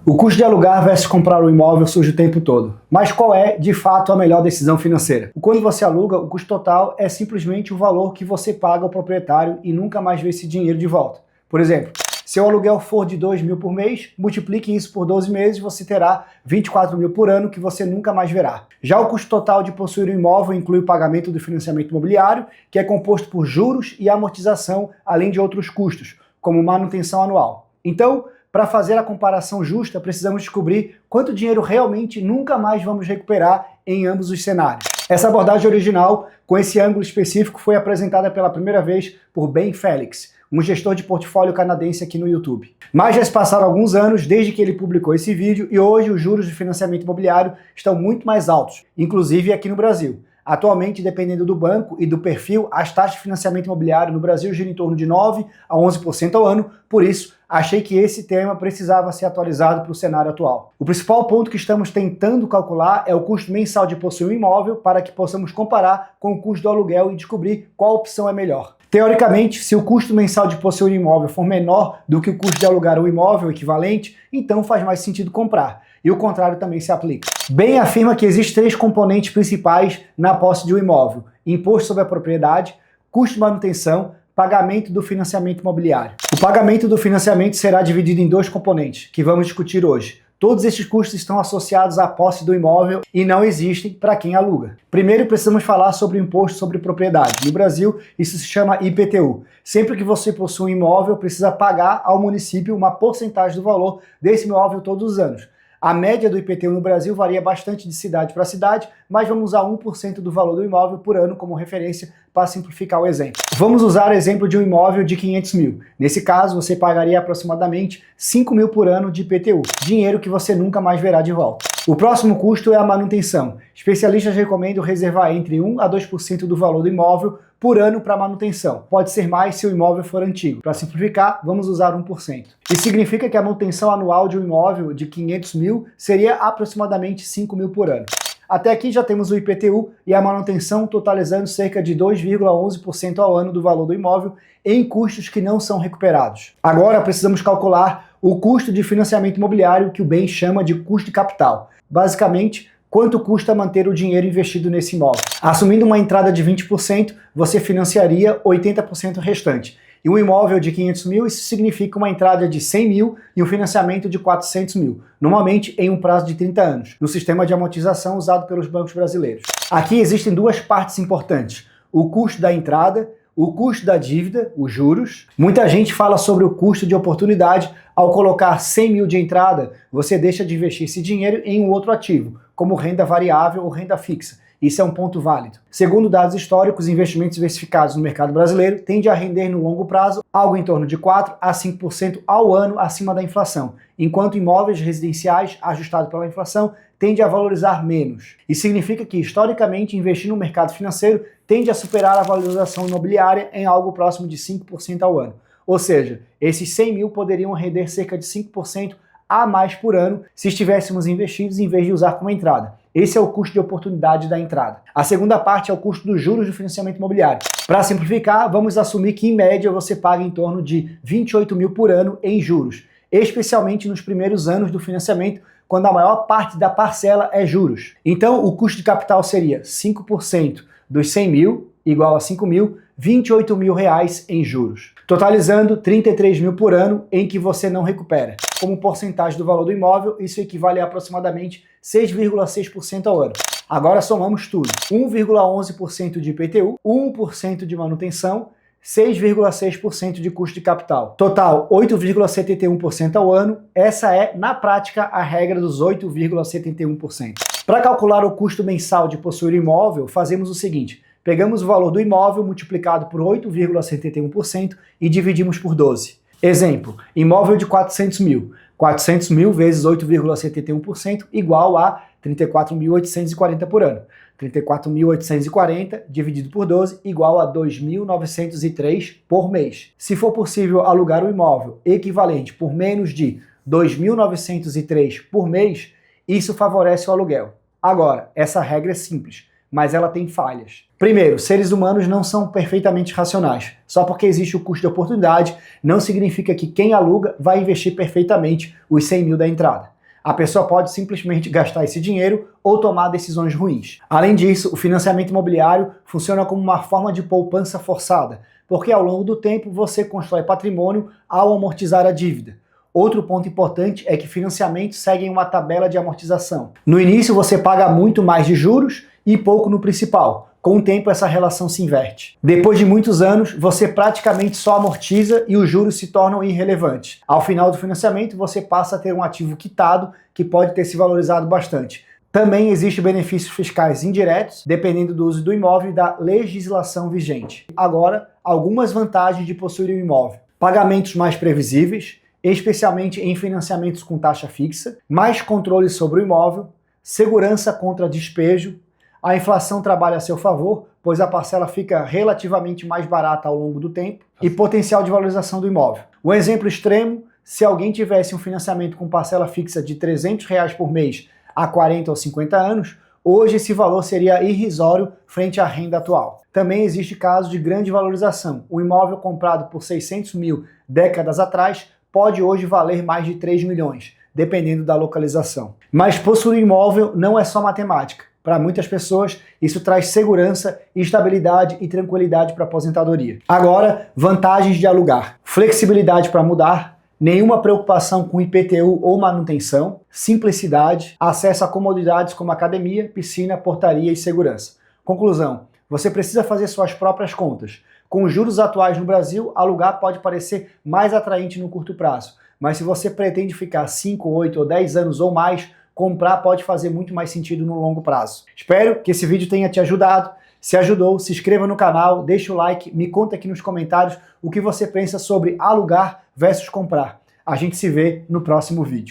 O custo de alugar versus comprar um imóvel surge o tempo todo. Mas qual é, de fato, a melhor decisão financeira? Quando você aluga, o custo total é simplesmente o valor que você paga ao proprietário e nunca mais vê esse dinheiro de volta. Por exemplo, se o aluguel for de 2 mil por mês, multiplique isso por 12 meses, você terá 24 mil por ano que você nunca mais verá. Já o custo total de possuir um imóvel inclui o pagamento do financiamento imobiliário, que é composto por juros e amortização, além de outros custos, como manutenção anual. Então, para fazer a comparação justa, precisamos descobrir quanto dinheiro realmente nunca mais vamos recuperar em ambos os cenários. Essa abordagem original, com esse ângulo específico, foi apresentada pela primeira vez por Ben Felix, um gestor de portfólio canadense aqui no YouTube. Mas já se passaram alguns anos desde que ele publicou esse vídeo e hoje os juros de financiamento imobiliário estão muito mais altos, inclusive aqui no Brasil. Atualmente, dependendo do banco e do perfil, as taxas de financiamento imobiliário no Brasil giram em torno de 9% a 11% ao ano, por isso, achei que esse tema precisava ser atualizado para o cenário atual. O principal ponto que estamos tentando calcular é o custo mensal de possuir um imóvel para que possamos comparar com o custo do aluguel e descobrir qual opção é melhor. Teoricamente, se o custo mensal de possuir um imóvel for menor do que o custo de alugar um imóvel equivalente, então faz mais sentido comprar. E o contrário também se aplica. Ben afirma que existem 3 componentes principais na posse de um imóvel: imposto sobre a propriedade, custo de manutenção, pagamento do financiamento imobiliário. O pagamento do financiamento será dividido em 2 componentes, que vamos discutir hoje. Todos esses custos estão associados à posse do imóvel e não existem para quem aluga. Primeiro, precisamos falar sobre o imposto sobre propriedade. No Brasil, isso se chama IPTU. Sempre que você possui um imóvel, precisa pagar ao município uma porcentagem do valor desse imóvel todos os anos. A média do IPTU no Brasil varia bastante de cidade para cidade, mas vamos usar 1% do valor do imóvel por ano como referência para simplificar o exemplo. Vamos usar o exemplo de um imóvel de 500 mil. Nesse caso, você pagaria aproximadamente 5 mil por ano de IPTU, dinheiro que você nunca mais verá de volta. O próximo custo é a manutenção. Especialistas recomendam reservar entre 1 a 2% do valor do imóvel por ano para manutenção. Pode ser mais se o imóvel for antigo. Para simplificar, vamos usar 1%. Isso significa que a manutenção anual de um imóvel de 500 mil seria aproximadamente 5 mil por ano. Até aqui já temos o IPTU e a manutenção totalizando cerca de 2,11% ao ano do valor do imóvel em custos que não são recuperados. Agora precisamos calcular o custo de financiamento imobiliário, que o Ben chama de custo de capital. Basicamente, quanto custa manter o dinheiro investido nesse imóvel. Assumindo uma entrada de 20%, você financiaria 80% restante. E um imóvel de 500 mil, isso significa uma entrada de 100 mil e um financiamento de 400 mil, normalmente em um prazo de 30 anos, no sistema de amortização usado pelos bancos brasileiros. Aqui existem 2 partes importantes: o custo da entrada, o custo da dívida, os juros. Muita gente fala sobre o custo de oportunidade. Ao colocar 100 mil de entrada, você deixa de investir esse dinheiro em um outro ativo, como renda variável ou renda fixa. Isso é um ponto válido. Segundo dados históricos, investimentos diversificados no mercado brasileiro tendem a render no longo prazo algo em torno de 4 a 5% ao ano acima da inflação, enquanto imóveis residenciais ajustados pela inflação tendem a valorizar menos. Isso significa que, historicamente, investir no mercado financeiro tende a superar a valorização imobiliária em algo próximo de 5% ao ano. Ou seja, esses 100 mil poderiam render cerca de 5% a mais por ano se estivéssemos investidos em vez de usar como entrada. Esse é o custo de oportunidade da entrada. A segunda parte é o custo dos juros do financiamento imobiliário. Para simplificar, vamos assumir que em média você paga em torno de 28 mil por ano em juros, especialmente nos primeiros anos do financiamento, quando a maior parte da parcela é juros. Então, o custo de capital seria 5% dos 100 mil, igual a 5 mil, 28 mil reais em juros, totalizando 33 mil por ano em que você não recupera. Como porcentagem do valor do imóvel, isso equivale a aproximadamente 6,6% ao ano. Agora somamos tudo: 1,11% de IPTU, 1% de manutenção, 6,6% de custo de capital. Total, 8,71% ao ano. Essa é, na prática, a regra dos 8,71%. Para calcular o custo mensal de possuir imóvel, fazemos o seguinte: pegamos o valor do imóvel multiplicado por 8,71% e dividimos por 12. Exemplo, imóvel de 400 mil. 400 mil vezes 8,71% igual a 34.840 por ano. 34.840 dividido por 12 igual a 2.903 por mês. Se for possível alugar um imóvel equivalente por menos de 2.903 por mês, isso favorece o aluguel. Agora, essa regra é simples, mas ela tem falhas. Primeiro, seres humanos não são perfeitamente racionais. Só porque existe o custo de oportunidade, não significa que quem aluga vai investir perfeitamente os 100 mil da entrada. A pessoa pode simplesmente gastar esse dinheiro ou tomar decisões ruins. Além disso, o financiamento imobiliário funciona como uma forma de poupança forçada, porque ao longo do tempo você constrói patrimônio ao amortizar a dívida. Outro ponto importante é que financiamentos seguem uma tabela de amortização. No início você paga muito mais de juros e pouco no principal. Com o tempo essa relação se inverte. Depois de muitos anos, você praticamente só amortiza e os juros se tornam irrelevantes. Ao final do financiamento, você passa a ter um ativo quitado que pode ter se valorizado bastante. Também existem benefícios fiscais indiretos, dependendo do uso do imóvel e da legislação vigente. Agora, algumas vantagens de possuir um imóvel. Pagamentos mais previsíveis, especialmente em financiamentos com taxa fixa, mais controle sobre o imóvel, segurança contra despejo, a inflação trabalha a seu favor, pois a parcela fica relativamente mais barata ao longo do tempo, e potencial de valorização do imóvel. Um exemplo extremo, se alguém tivesse um financiamento com parcela fixa de R$300 por mês há 40 ou 50 anos, hoje esse valor seria irrisório frente à renda atual. Também existe casos de grande valorização. Um imóvel comprado por 600 mil décadas atrás pode hoje valer mais de 3 milhões, dependendo da localização. Mas possuir imóvel não é só matemática. Para muitas pessoas, isso traz segurança, estabilidade e tranquilidade para a aposentadoria. Agora, vantagens de alugar. Flexibilidade para mudar, nenhuma preocupação com IPTU ou manutenção, simplicidade, acesso a comodidades como academia, piscina, portaria e segurança. Conclusão, você precisa fazer suas próprias contas. Com os juros atuais no Brasil, alugar pode parecer mais atraente no curto prazo, mas se você pretende ficar 5, 8 ou 10 anos ou mais, comprar pode fazer muito mais sentido no longo prazo. Espero que esse vídeo tenha te ajudado. Se ajudou, se inscreva no canal, deixa o like, me conta aqui nos comentários o que você pensa sobre alugar versus comprar. A gente se vê no próximo vídeo.